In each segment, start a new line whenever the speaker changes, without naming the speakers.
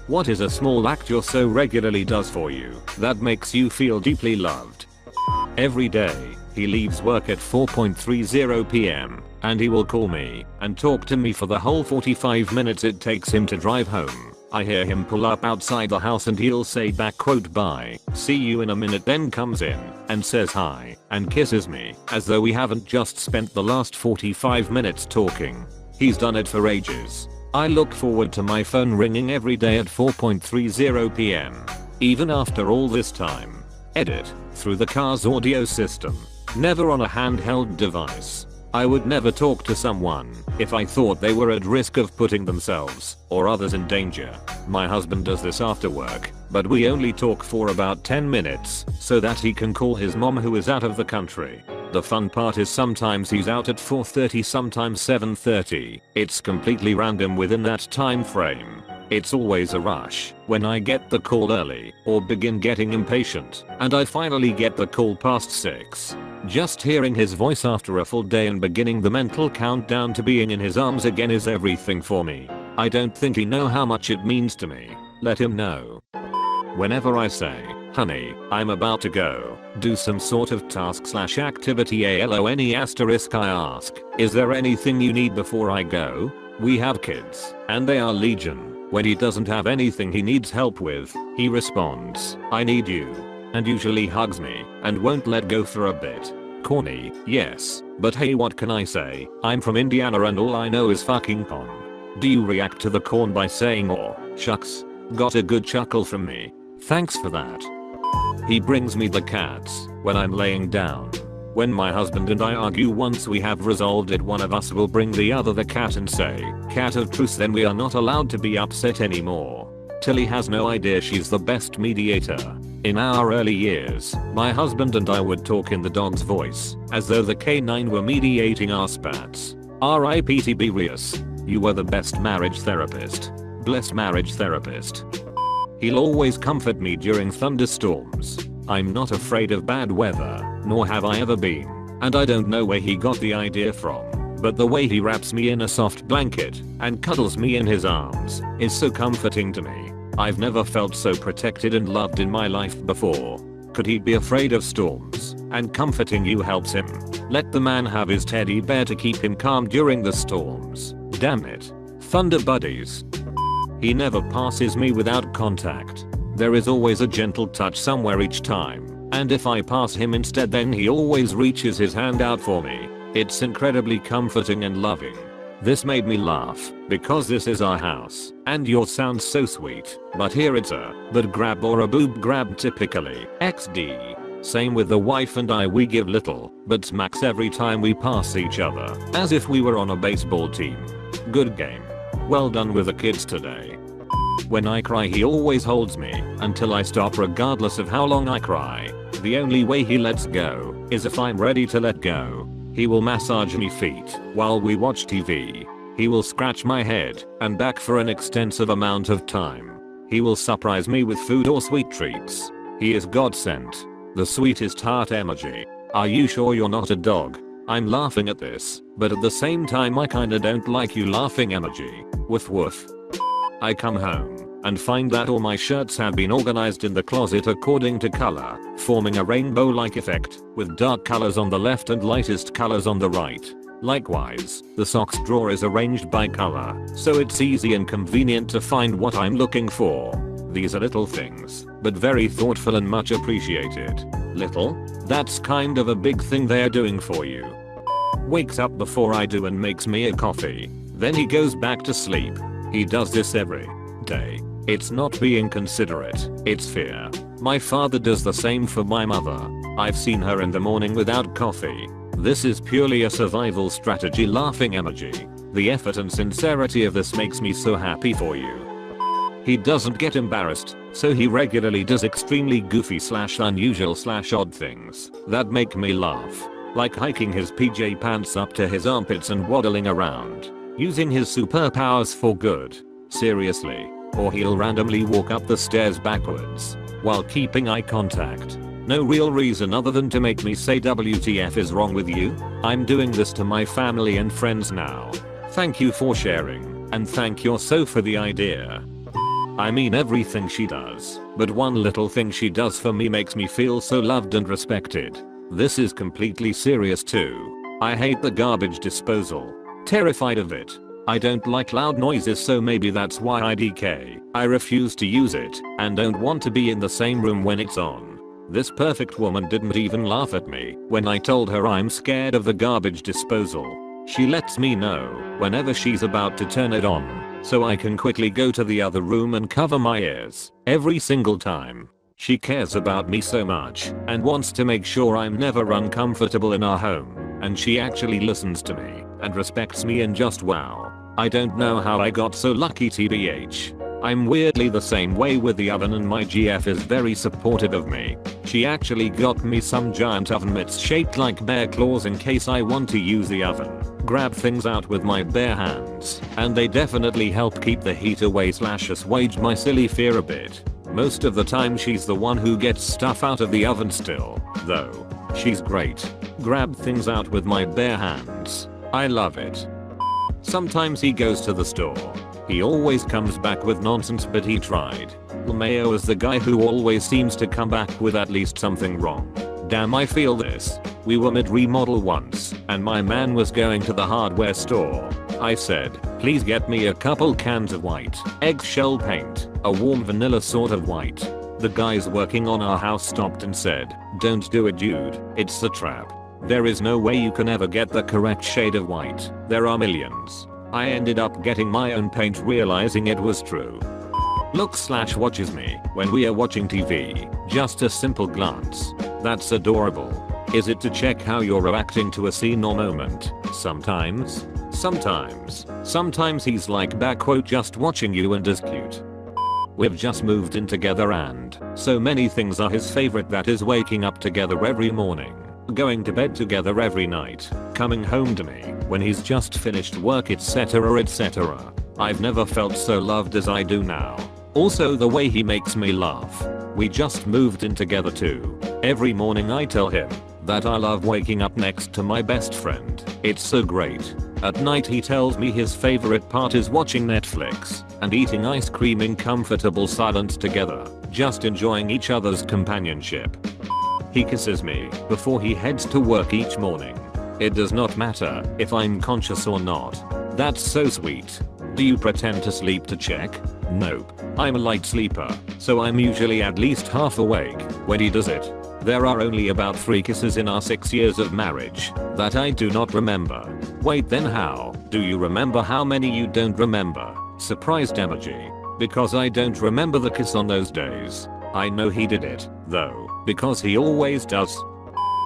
What is a small act your so regularly does for you that makes you feel deeply loved? Every day, he leaves work at 4:30 p.m. and he will call me and talk to me for the whole 45 minutes it takes him to drive home. I hear him pull up outside the house and he'll say back quote bye, see you in a minute, then comes in and says hi and kisses me as though we haven't just spent the last 45 minutes talking. He's done it for ages. I look forward to my phone ringing every day at 4:30 p.m. even after all this time. Edit, through the car's audio system. Never on a handheld device. I would never talk to someone if I thought they were at risk of putting themselves or others in danger. My husband does this after work, but we only talk for about 10 minutes so that he can call his mom who is out of the country. The fun part is sometimes he's out at 4:30, sometimes 7:30. It's completely random within that time frame. It's always a rush when I get the call early or begin getting impatient and I finally get the call past 6. Just hearing his voice after a full day and beginning the mental countdown to being in his arms again is everything for me. I don't think he knows how much it means to me. Let him know. Whenever I say, honey, I'm about to go do some sort of task/activity alone asterisk, I ask, is there anything you need before I go? We have kids and they are legion. When he doesn't have anything he needs help with, he responds, I need you, and usually hugs me and won't let go for a bit. Corny, yes, but hey, what can I say? I'm from Indiana and all I know is fucking con. Do you react to the corn by saying oh, shucks? Got a good chuckle from me. Thanks for that. He brings me the cats when I'm laying down. When my husband and I argue, once we have resolved it, one of us will bring the other the cat and say, cat of truce, then we are not allowed to be upset anymore. Tilly has no idea she's the best mediator. In our early years, my husband and I would talk in the dog's voice, as though the canine were mediating our spats. R.I.P. Tiberius. You were the best marriage therapist. Blessed marriage therapist. He'll always comfort me during thunderstorms. I'm not afraid of bad weather, nor have I ever been, and I don't know where he got the idea from, but the way he wraps me in a soft blanket and cuddles me in his arms is so comforting to me. I've never felt so protected and loved in my life before. Could he be afraid of storms? And comforting you helps him. Let the man have his teddy bear to keep him calm during the storms. Damn it. Thunder buddies. He never passes me without contact. There is always a gentle touch somewhere each time, and if I pass him instead, then he always reaches his hand out for me. It's incredibly comforting and loving. This made me laugh, because this is our house, and yours sounds so sweet, but here it's a butt grab or a boob grab typically. XD. Same with the wife and I, we give little but smacks every time we pass each other, as if we were on a baseball team. Good game. Well done with the kids today. When I cry, he always holds me until I stop, regardless of how long I cry. The only way he lets go is if I'm ready to let go. He will massage me feet while we watch TV. He will scratch my head and back for an extensive amount of time. He will surprise me with food or sweet treats. He is God sent. The sweetest heart emoji. Are you sure you're not a dog? I'm laughing at this, but at the same time I kinda don't like you laughing emoji. Woof woof. I come home and find that all my shirts have been organized in the closet according to color, forming a rainbow-like effect, with dark colors on the left and lightest colors on the right. Likewise, the socks drawer is arranged by color, so it's easy and convenient to find what I'm looking for. These are little things, but very thoughtful and much appreciated. Little? That's kind of a big thing they're doing for you. Wakes up before I do and makes me a coffee. Then he goes back to sleep. He does this every day. It's not being considerate, it's fear. My father does the same for my mother. I've seen her in the morning without coffee. This is purely a survival strategy, laughing emoji. The effort and sincerity of this makes me so happy for you. He doesn't get embarrassed, so he regularly does extremely goofy/unusual/odd things that make me laugh. Like hiking his PJ pants up to his armpits and waddling around, using his superpowers for good. Seriously. Or he'll randomly walk up the stairs backwards while keeping eye contact. No real reason other than to make me say WTF is wrong with you? I'm doing this to my family and friends now. Thank you for sharing, and thank you so for the idea. I mean everything she does, but one little thing she does for me makes me feel so loved and respected. This is completely serious too. I hate the garbage disposal. Terrified of it. I don't like loud noises, so maybe that's why IDK. I refuse to use it and don't want to be in the same room when it's on. This perfect woman didn't even laugh at me when I told her I'm scared of the garbage disposal. She lets me know whenever she's about to turn it on, so I can quickly go to the other room and cover my ears every single time. She cares about me so much and wants to make sure I'm never uncomfortable in our home, and she actually listens to me and respects me, and just wow. I don't know how I got so lucky, tbh. I'm weirdly the same way with the oven, and my GF is very supportive of me. She actually got me some giant oven mitts shaped like bear claws in case I want to use the oven, grab things out with my bare hands, and they definitely help keep the heat away / assuage my silly fear a bit. Most of the time she's the one who gets stuff out of the oven still, though. She's great. Grab things out with my bare hands. I love it. Sometimes he goes to the store. He always comes back with nonsense, but he tried. Mayo is the guy who always seems to come back with at least something wrong. Damn, I feel this. We were mid-remodel once, and my man was going to the hardware store. I said, please get me a couple cans of white eggshell paint, a warm vanilla sort of white. The guys working on our house stopped and said, don't do it, dude, it's a trap. There is no way you can ever get the correct shade of white. There are millions. I ended up getting my own paint, realizing it was true. Looks / watches me when we are watching TV. Just a simple glance. That's adorable. Is it to check how you're reacting to a scene or moment? Sometimes. Sometimes he's like just watching you and is cute. We've just moved in together, and so many things are his favorite. That is waking up together every morning, going to bed together every night, coming home to me when he's just finished work, etc. etc. I've never felt so loved as I do now. Also the way he makes me laugh. We just moved in together too. Every morning I tell him that I love waking up next to my best friend. It's so great. At night he tells me his favorite part is watching Netflix and eating ice cream in comfortable silence together, just enjoying each other's companionship. He kisses me before he heads to work each morning. It does not matter if I'm conscious or not. That's so sweet. Do you pretend to sleep to check? Nope. I'm a light sleeper, so I'm usually at least half awake when he does it. There are only about 3 kisses in our 6 years of marriage that I do not remember. Wait, then how do you remember how many you don't remember? Surprised emoji. Because I don't remember the kiss on those days. I know he did it, though, because he always does.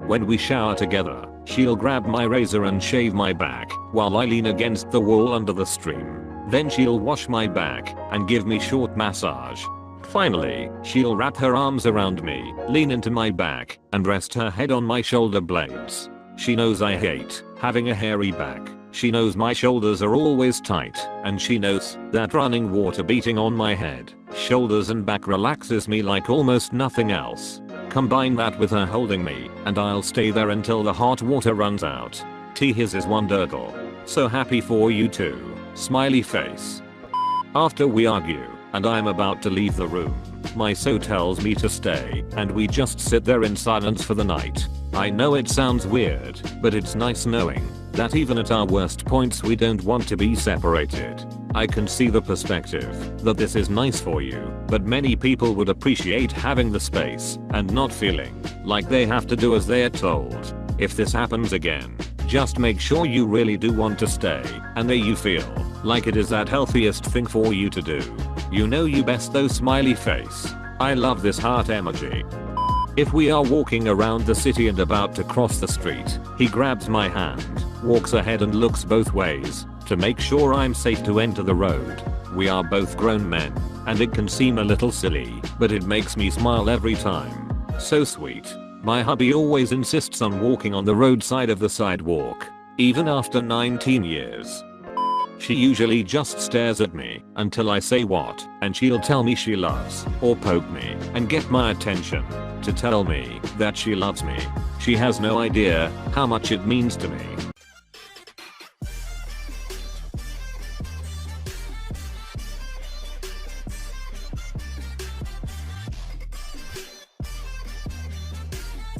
When we shower together, she'll grab my razor and shave my back while I lean against the wall under the stream. Then she'll wash my back and give me short massage. Finally, she'll wrap her arms around me, lean into my back, and rest her head on my shoulder blades. She knows I hate having a hairy back. She knows my shoulders are always tight, and she knows that running water beating on my head, shoulders and back relaxes me like almost nothing else. Combine that with her holding me, and I'll stay there until the hot water runs out. His is wonderful. So happy for you too. Smiley face. After we argue, and I'm about to leave the room, my soul tells me to stay, and we just sit there in silence for the night. I know it sounds weird, but it's nice knowing that even at our worst points we don't want to be separated. I can see the perspective that this is nice for you, but many people would appreciate having the space and not feeling like they have to do as they're told. If this happens again, just make sure you really do want to stay and that you feel like it is that healthiest thing for you to do. You know you best though, smiley face. I love this heart emoji. If we are walking around the city and about to cross the street, he grabs my hand, walks ahead and looks both ways to make sure I'm safe to enter the road. We are both grown men, and it can seem a little silly, but it makes me smile every time. So sweet. My hubby always insists on walking on the roadside of the sidewalk, even after 19 years. She usually just stares at me until I say what, and she'll tell me she loves, or poke me and get my attention to tell me that she loves me. She has no idea how much it means to me.